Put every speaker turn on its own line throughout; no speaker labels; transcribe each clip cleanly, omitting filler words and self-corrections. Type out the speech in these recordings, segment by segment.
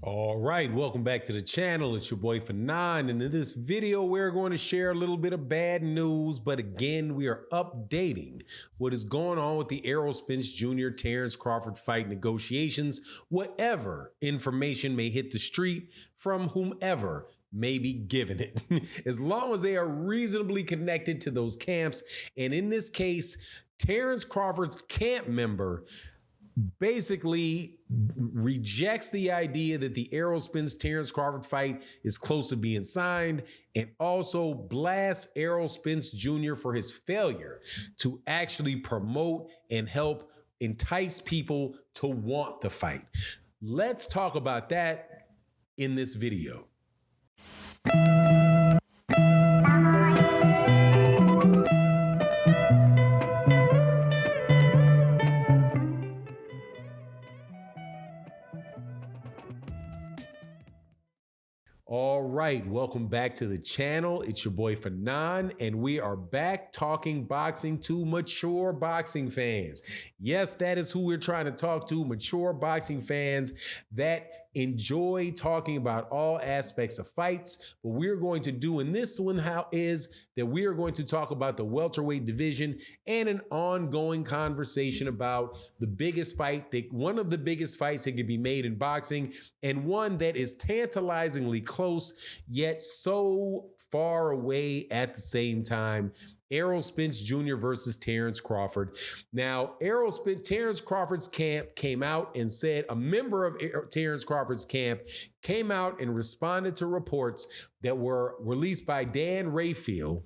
All right, welcome back to the channel. It's your boy Fanon, and in this video, we're going to share a little bit of bad news, but again, we are updating what is going on with the Errol Spence Jr. Terence Crawford fight negotiations, whatever information may hit the street from whomever may be given it, as long as they are reasonably connected to those camps. And in this case, Terence Crawford's camp member basically rejects the idea that the Errol Spence Terence Crawford fight is close to being signed, and also blasts Errol Spence Jr. for his failure to actually promote and help entice people to want the fight. Let's talk about that in this video. All right, welcome back to the channel. It's your boy Fanon, and we are back talking boxing to mature boxing fans. Yes, that is who we're trying to talk to, mature boxing fans that enjoy talking about all aspects of fights. What we're going to do in this one is that we are going to talk about the welterweight division and an ongoing conversation about the biggest fight, one of the biggest fights that can be made in boxing, and one that is tantalizingly close, yet so far away at the same time. Errol Spence Jr. versus Terence Crawford. Now, Terence Crawford's camp came out and said, a member of Terence Crawford's camp came out and responded to reports that were released by Dan Rayfield,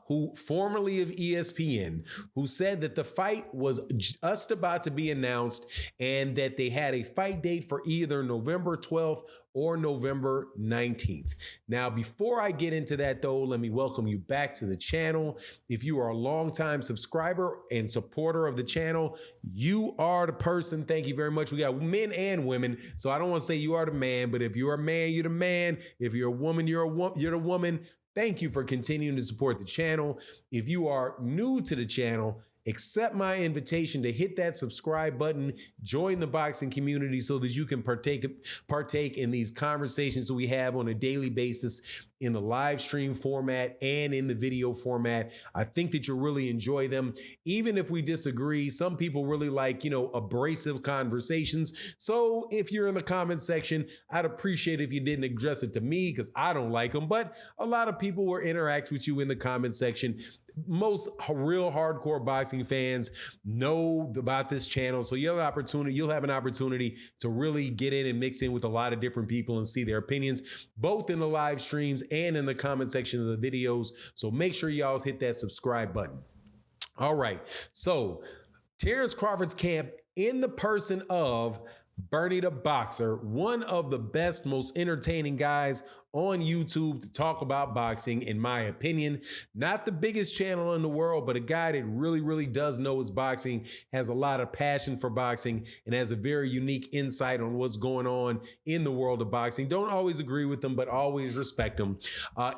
who formerly of ESPN, who said that the fight was just about to be announced and that they had a fight date for either November 12th or November 19th. Now, before I get into that though, let me welcome you back to the channel. If you are a longtime subscriber and supporter of the channel, you are the person. Thank you very much. We got men and women, so I don't want to say you are the man, but if you're a man, you're the man. If you're a woman, you're the woman. Thank you for continuing to support the channel. If you are new to the channel, accept my invitation to hit that subscribe button, join the boxing community so that you can partake in these conversations that we have on a daily basis in the live stream format and in the video format. I think that you'll really enjoy them. Even if we disagree, some people really like, abrasive conversations. So if you're in the comment section, I'd appreciate if you didn't address it to me because I don't like them, but a lot of people will interact with you in the comment section. Most real hardcore boxing fans know about this channel, so you'll have an opportunity to really get in and mix in with a lot of different people and see their opinions, both in the live streams and in the comment section of the videos. So make sure y'all hit that subscribe button. All right, so Terence Crawford's camp, in the person of Bernie the Boxer, one of the best, most entertaining guys on YouTube to talk about boxing, in my opinion. Not the biggest channel in the world, but a guy that really does know his boxing, has a lot of passion for boxing, and has a very unique insight on what's going on in the world of boxing. Don't always agree with him, but always respect him.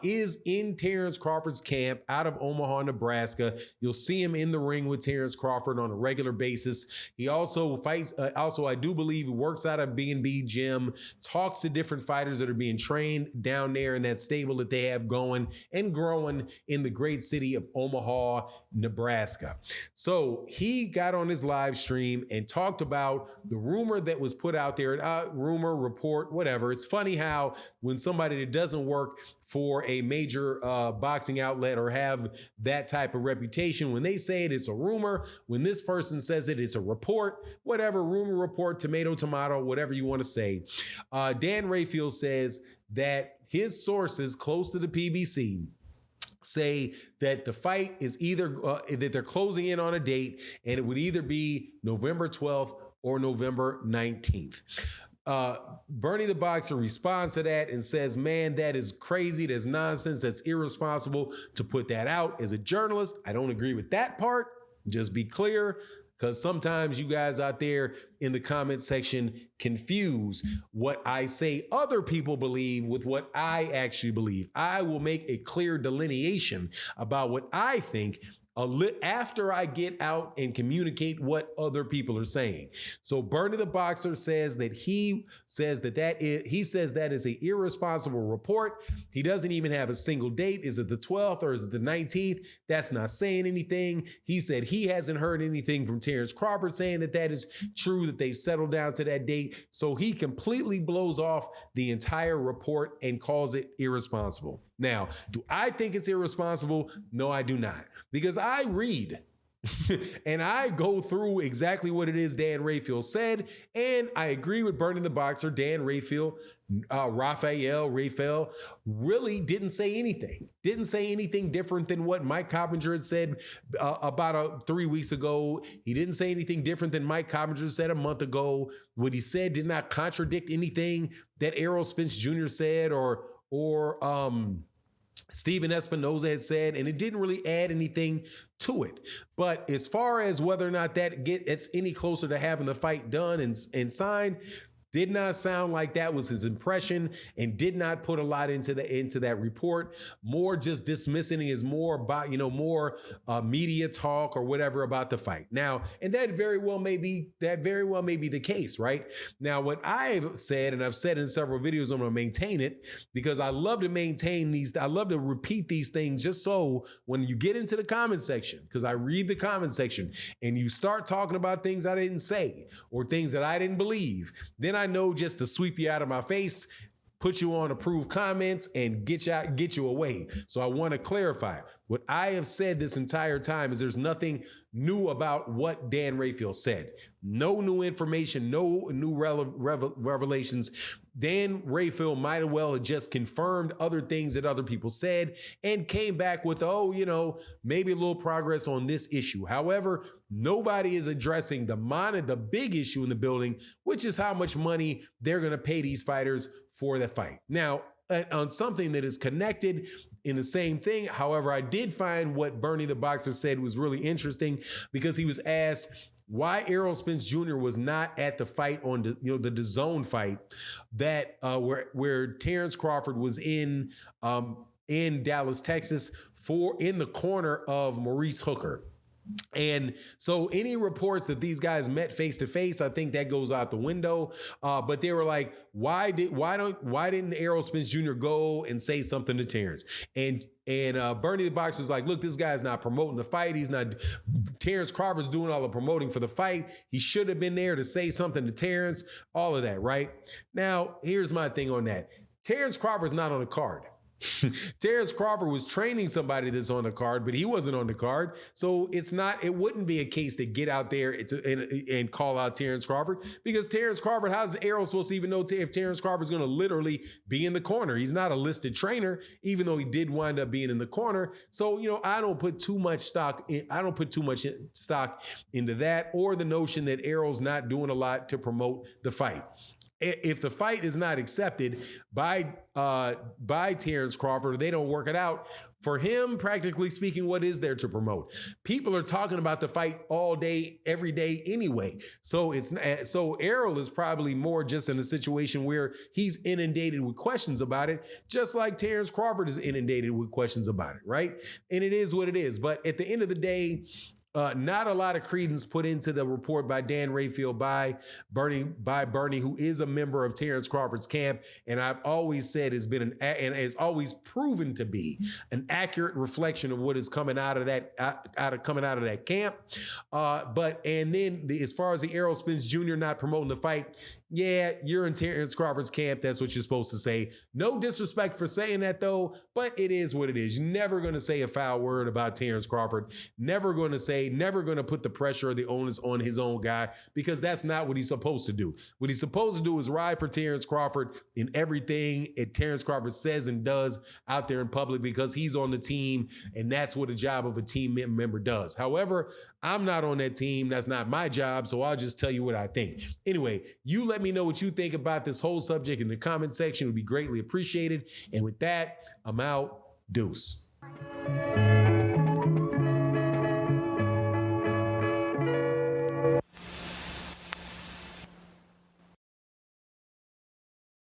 Is in Terence Crawford's camp out of Omaha, Nebraska. You'll see him in the ring with Terence Crawford on a regular basis. He also fights, I do believe he works out of B&B Gym, talks to different fighters that are being trained down there in that stable that they have going and growing in the great city of Omaha, Nebraska. So he got on his live stream and talked about the rumor that was put out there, rumor, report, whatever. It's funny how when somebody that doesn't work for a major boxing outlet or have that type of reputation, when they say it's a rumor, when this person says it's a report, whatever, rumor, report, tomato, whatever you want to say. Dan Rayfield says that his sources close to the PBC say that the fight is either that they're closing in on a date, and it would either be November 12th or November 19th. Bernie the Boxer responds to that and says, man, that is crazy. That's nonsense. That's irresponsible to put that out. As a journalist, I don't agree with that part. Just be clear, because sometimes you guys out there in the comment section confuse what I say other people believe with what I actually believe. I will make a clear delineation about what I think after I get out and communicate what other people are saying. So Bernie the Boxer says that he says that is an irresponsible report. He doesn't even have a single date. Is it the 12th or is it the 19th? That's not saying anything. He said he hasn't heard anything from Terence Crawford saying that is true, that they've settled down to that date. So he completely blows off the entire report and calls it irresponsible. Now, do I think it's irresponsible? No, I do not. Because I read and I go through exactly what it is Dan Raphael said, and I agree with Bernie the Boxer. Dan Raphael, Raphael really didn't say anything. Didn't say anything different than what Mike Coppinger had said about 3 weeks ago. He didn't say anything different than Mike Coppinger said a month ago. What he said did not contradict anything that Errol Spence Jr. said or Stephen Espinoza had said, and it didn't really add anything to it. But as far as whether or not it's any closer to having the fight done and signed, did not sound like that was his impression, and did not put a lot into that report. More just dismissing it as more about, more media talk or whatever about the fight. Now, and that very well may be the case, right? Now, what I've said, and I've said in several videos, I'm going to maintain it because I love to maintain these. I love to repeat these things just so when you get into the comment section, because I read the comment section and you start talking about things I didn't say or things that I didn't believe, then I know just to sweep you out of my face, put you on approved comments, and get you away. So I want to clarify. What I have said this entire time is there's nothing new about what Dan Raphael said. No new information, no new revelations. Dan Raphael might have well have just confirmed other things that other people said and came back with, maybe a little progress on this issue. However, nobody is addressing the big issue in the building, which is how much money they're going to pay these fighters for the fight. Now, on something that is connected in the same thing. However, I did find what Bernie the Boxer said was really interesting because he was asked why Errol Spence Jr. was not at the fight on the DAZN fight that where Terence Crawford was in Dallas, Texas, in the corner of Maurice Hooker. And so any reports that these guys met face to face, I think that goes out the window. But they were like, why didn't Errol Spence Jr. go and say something to Terence? And Bernie the Boxer was like, look, this guy's not promoting the fight. Terence Crawford's doing all the promoting for the fight. He should have been there to say something to Terence, all of that, right? Now, here's my thing on that. Terence Crawford's not on the card. Terence Crawford was training somebody that's on the card, but he wasn't on the card. So it wouldn't be a case to get out there and call out Terence Crawford, because Terence Crawford, how's Errol supposed to even know if Terence Crawford's going to literally be in the corner? He's not a listed trainer, even though he did wind up being in the corner. So, I don't put too much stock into that, or the notion that Errol's not doing a lot to promote the fight. If the fight is not accepted by Terence Crawford, they don't work it out. For him, practically speaking, what is there to promote? People are talking about the fight all day, every day anyway. So Errol is probably more just in a situation where he's inundated with questions about it, just like Terence Crawford is inundated with questions about it, right? And it is what it is. But at the end of the day, not a lot of credence put into the report by Dan Raphael by Bernie, who is a member of Terence Crawford's camp, and I've always said has been and has always proven to be an accurate reflection of what is coming out of that camp. And then as far as the Errol Spence Jr. not promoting the fight, yeah, you're in Terence Crawford's camp. That's what you're supposed to say. No disrespect for saying that, though, but it is what it is. You're never going to say a foul word about Terence Crawford. Never going to put the pressure or the onus on his own guy, because that's not what he's supposed to do. What he's supposed to do is ride for Terence Crawford in everything Terence Crawford says and does out there in public, because he's on the team, and that's what a job of a team member does. However, I'm not on that team. That's not my job, so I'll just tell you what I think. Anyway, you let me know what you think about this whole subject in the comment section. It would be greatly appreciated. And with that, I'm out. Deuce.